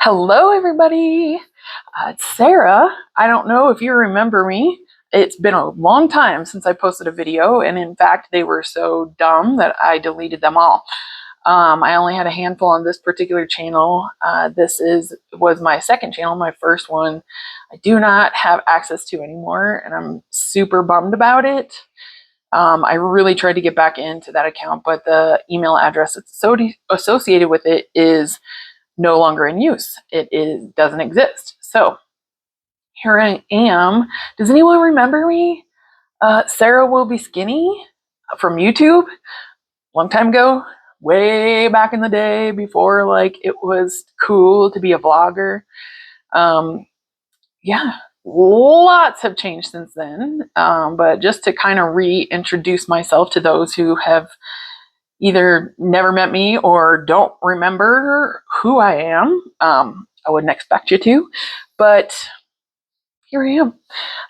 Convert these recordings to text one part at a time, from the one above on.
Hello, everybody. It's Sarah. I don't know if you remember me. It's been a long time since I posted a video, and in fact, they were so dumb that I deleted them all. I only had a handful on this particular channel. Was my second channel. My first one I do not have access to anymore, and I'm super bummed about it. I really tried to get back into that account, but the email address that's associated with it is no longer in use. Doesn't exist. So here I am. Does anyone remember me? Sarah Will Be Skinny from YouTube. Long time ago, way back in the day before like it was cool to be a vlogger. Yeah, lots have changed since then. But just to kind of reintroduce myself to those who have either never met me or don't remember who I am. I wouldn't expect you to, but here I am.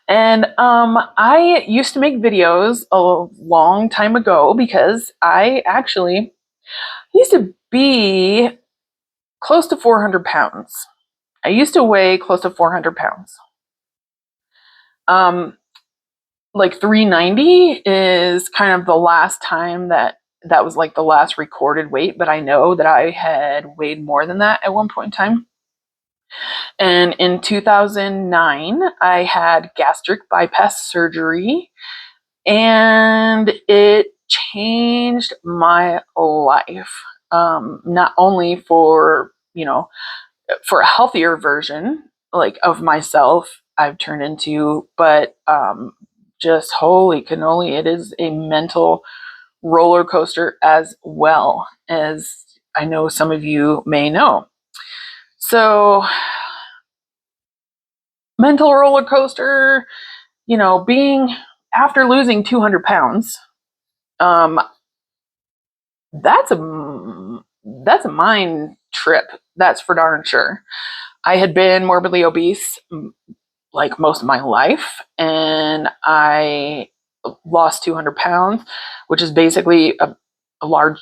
And I used to make videos a long time ago because I actually used to be close to 400 pounds. I used to weigh close to 400 pounds. Like 390 is kind of the last time that was like the last recorded weight, but I know that I had weighed more than that at one point in time. And in 2009, I had gastric bypass surgery, and it changed my life. Not only for, for a healthier version like of myself I've turned into, but just holy cannoli, it is a mental roller coaster as well, as I know some of you may know. So, mental roller coaster, being after losing 200 pounds, that's a mind trip. That's for darn sure. I had been morbidly obese like most of my life, and I lost 200 pounds, which is basically a large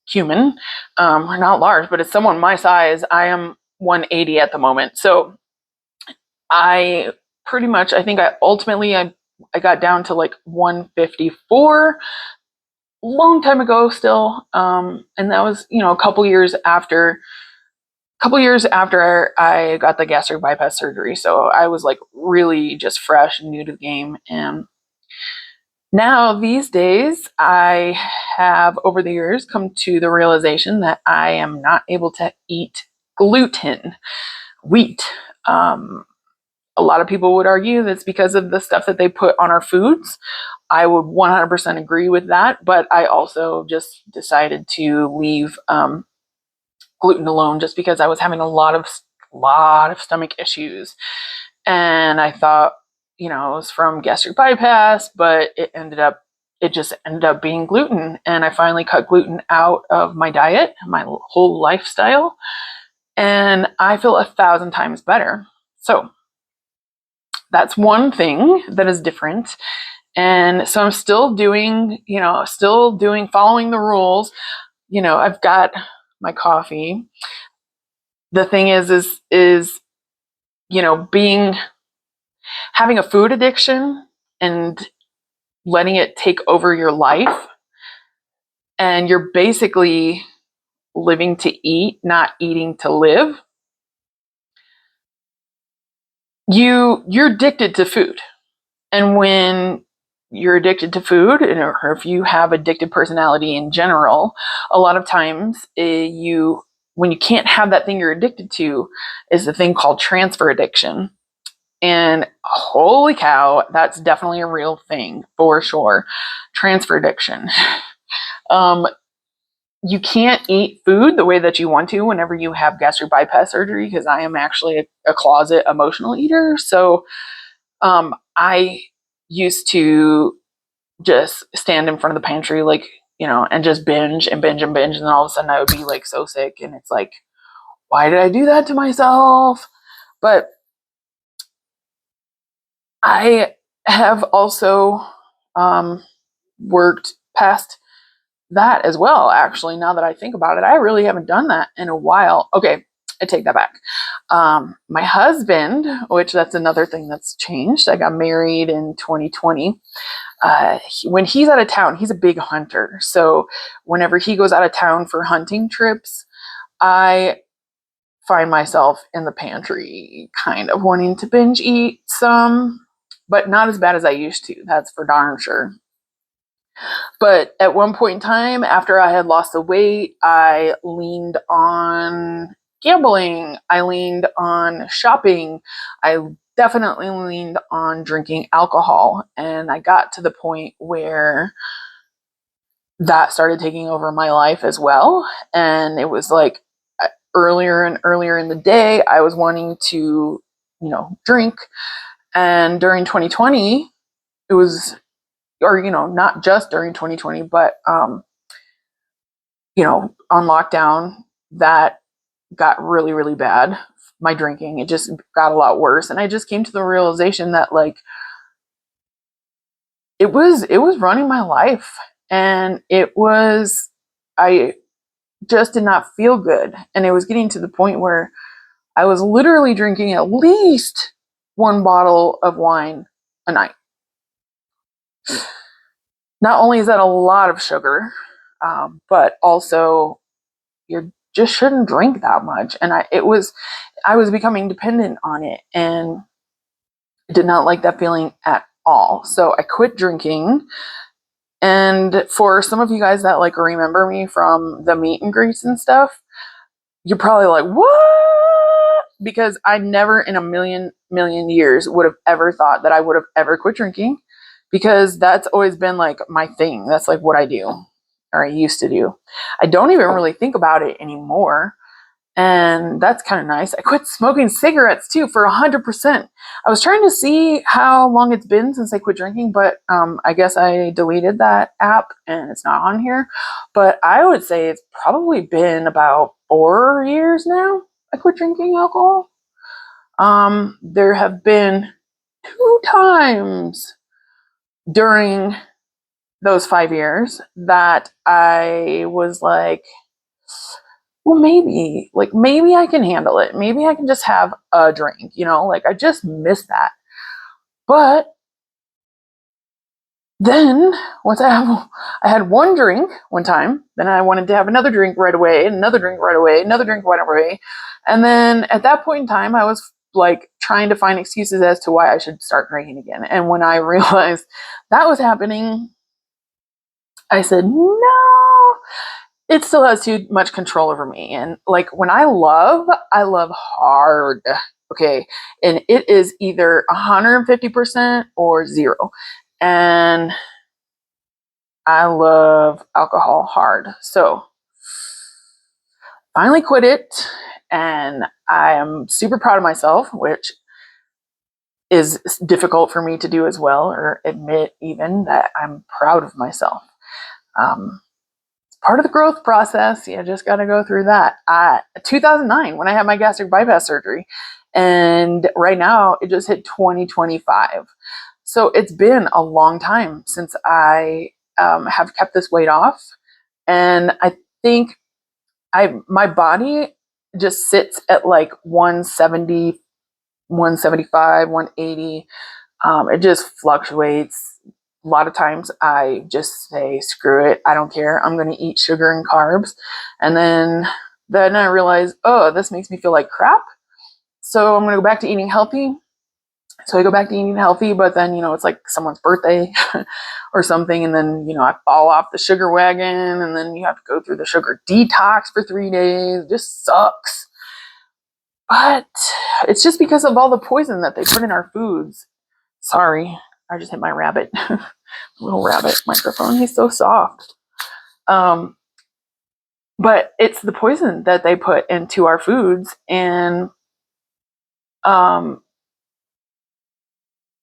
human. Not large, but it's someone my size. I am 180 at the moment. So I pretty much, I think I got down to like 154 long time ago still. And that was, a couple years after I got the gastric bypass surgery. So I was like really just fresh and new to the game. And now these days, I have over the years come to the realization that I am not able to eat gluten, wheat. A lot of people would argue that's because of the stuff that they put on our foods. I would 100% agree with that, but I also just decided to leave gluten alone just because I was having a lot of stomach issues. And I thought, it was from gastric bypass, but it just ended up being gluten. And I finally cut gluten out of my diet, my whole lifestyle, and I feel 1,000 times better. So that's one thing that is different. And so I'm still doing, following the rules. I've got my coffee. The thing is having a food addiction and letting it take over your life, and you're basically living to eat, not eating to live. You're addicted to food. And when you're addicted to food, or if you have addicted personality in general, a lot of times when you can't have that thing you're addicted to, is the thing called transfer addiction. And holy cow, that's definitely a real thing for sure. Transfer addiction. You can't eat food the way that you want to whenever you have gastric bypass surgery, because I am actually a closet emotional eater. So I used to just stand in front of the pantry, and just binge and binge and binge. And then all of a sudden I would be like so sick. And it's like, why did I do that to myself? But I have also worked past that as well, actually. Now that I think about it, I really haven't done that in a while. Okay, I take that back. My husband, which that's another thing that's changed. I got married in 2020. When he's out of town, he's a big hunter. So whenever he goes out of town for hunting trips, I find myself in the pantry kind of wanting to binge eat some, but not as bad as I used to. That's for darn sure. But at one point in time, after I had lost the weight, I leaned on gambling. I leaned on shopping. I definitely leaned on drinking alcohol. And I got to the point where that started taking over my life as well. And it was like earlier and earlier in the day, I was wanting to, drink. And during 2020, it was, or, not just during 2020, but, on lockdown, that got really, really bad. My drinking, it just got a lot worse. And I just came to the realization that like, it was running my life, and I just did not feel good. And it was getting to the point where I was literally drinking at least one bottle of wine a night. Not only is that a lot of sugar, but also you just shouldn't drink that much. And I was becoming dependent on it and did not like that feeling at all. So I quit drinking. And for some of you guys that like remember me from the meet and greets and stuff, you're probably like, what? Because I never in a million years would have ever thought that I would have ever quit drinking, because that's always been like my thing. That's like what I do, or I used to do. I don't even really think about it anymore. And that's kind of nice. I quit smoking cigarettes too for 100%. I was trying to see how long it's been since I quit drinking, but I guess I deleted that app and it's not on here. But I would say it's probably been about 4 years now I quit drinking alcohol. There have been 2 times during those 5 years that I was like, well, maybe I can handle it. Maybe I can just have a drink, like I just miss that. But then once I had one drink one time, then I wanted to have another drink right away, another drink right away, another drink right away. And then at that point in time, I was like trying to find excuses as to why I should start drinking again. And when I realized that was happening, I said, no, it still has too much control over me. And like when I love hard. Okay. And it is either 150% or 0. And I love alcohol hard. So finally quit it. And I am super proud of myself, which is difficult for me to do as well, or admit even that I'm proud of myself. Part of the growth process. You just got to go through that. 2009, when I had my gastric bypass surgery, and right now it just hit 2025. So it's been a long time since I have kept this weight off, and I think my body just sits at like 170, 175, 180. It just fluctuates. A lot of times I just say, screw it, I don't care. I'm going to eat sugar and carbs. And then I realize, oh, this makes me feel like crap. So I'm going to go back to eating healthy. So I go back to eating healthy, but then, it's like someone's birthday or something. And then, I fall off the sugar wagon, and then you have to go through the sugar detox for 3 days. It just sucks. But it's just because of all the poison that they put in our foods. Sorry, I just hit my rabbit. Little rabbit microphone. He's so soft. But it's the poison that they put into our foods, and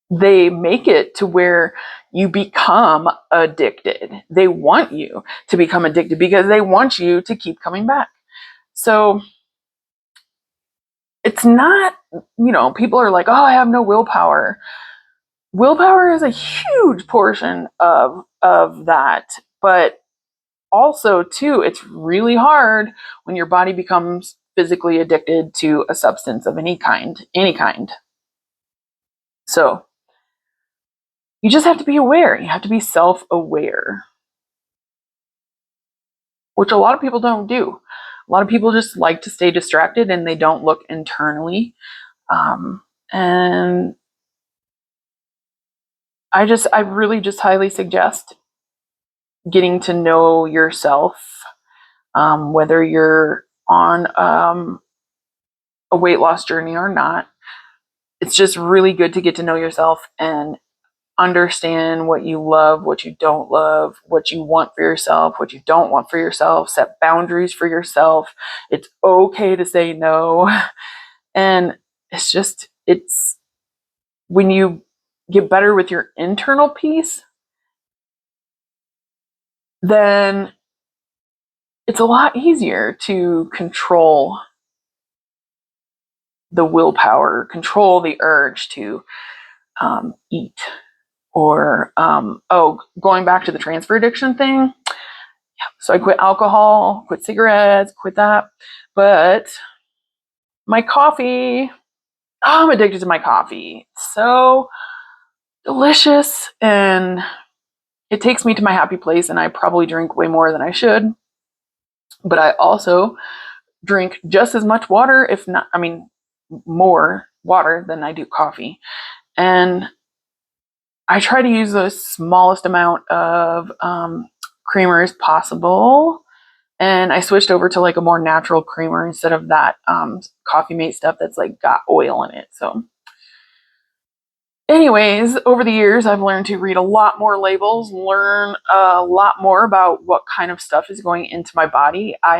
they make it to where you become addicted. They want you to become addicted because they want you to keep coming back. So it's not, people are like, oh, I have no willpower. Willpower is a huge portion of that. But also, too, it's really hard when your body becomes physically addicted to a substance of any kind. So you just have to be aware. You have to be self-aware, which a lot of people don't do. A lot of people just like to stay distracted and they don't look internally. And I really just highly suggest getting to know yourself, whether you're on a weight loss journey or not. It's just really good to get to know yourself and understand what you love, what you don't love, what you want for yourself, what you don't want for yourself, set boundaries for yourself. It's okay to say no. And it's when you get better with your internal peace, then it's a lot easier to control the willpower, control the urge to eat. Or, going back to the transfer addiction thing. So I quit alcohol, quit cigarettes, quit that. But my coffee, I'm addicted to my coffee. It's so delicious and it takes me to my happy place, and I probably drink way more than I should. But I also drink just as much water, if not, more water than I do coffee. And I try to use the smallest amount of creamer as possible. And I switched over to like a more natural creamer instead of that Coffee Mate stuff that's like got oil in it. So anyways, over the years, I've learned to read a lot more labels, learn a lot more about what kind of stuff is going into my body. I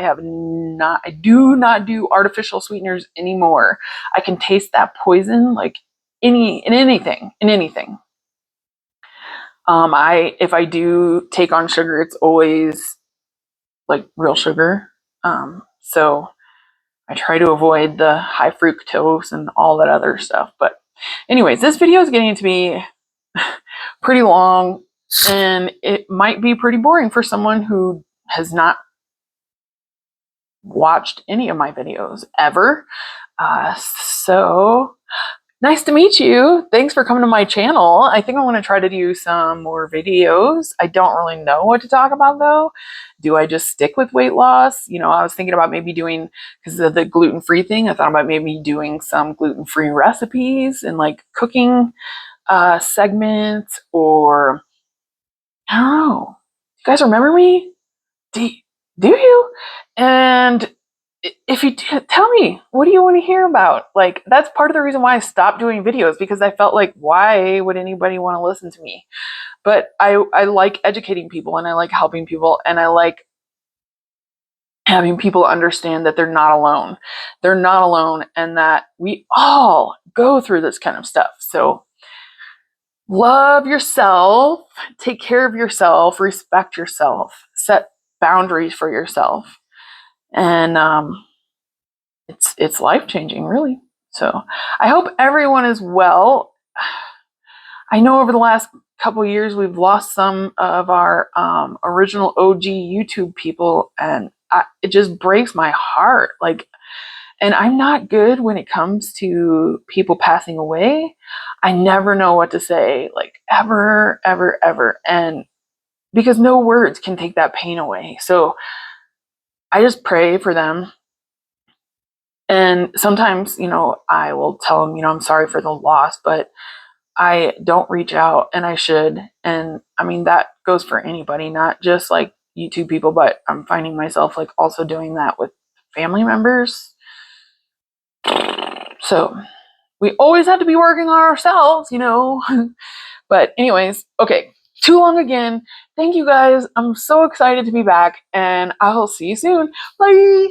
do not do artificial sweeteners anymore. I can taste that poison like in anything. If I do take on sugar, it's always like real sugar. So I try to avoid the high fructose and all that other stuff. But anyways, this video is getting to be pretty long, and it might be pretty boring for someone who has not watched any of my videos ever. So nice to meet you. Thanks for coming to my channel. I think I want to try to do some more videos. I don't really know what to talk about though. Do I just stick with weight loss? I was thinking about maybe doing, because of the gluten-free thing, I thought about maybe doing some gluten-free recipes and like cooking segments, or I don't know. You guys remember me? Do you? And if you tell me, what do you want to hear about? Like, that's part of the reason why I stopped doing videos, because I felt like, why would anybody want to listen to me? But I like educating people, and I like helping people, and I like having people understand that they're not alone. They're not alone, and that we all go through this kind of stuff. So love yourself, take care of yourself, respect yourself, set boundaries for yourself. And it's life-changing, really. So I hope everyone is well. I know over the last couple of years we've lost some of our original OG YouTube people, and it just breaks my heart. And I'm not good when it comes to people passing away. I never know what to say, like ever, and because no words can take that pain away. So I just pray for them. And sometimes, I will tell them, I'm sorry for the loss, but I don't reach out, and I should. And that goes for anybody, not just like YouTube people, but I'm finding myself like also doing that with family members. So we always have to be working on ourselves, But anyways, okay, too long again. Thank you guys. I'm so excited to be back, and I'll see you soon. Bye.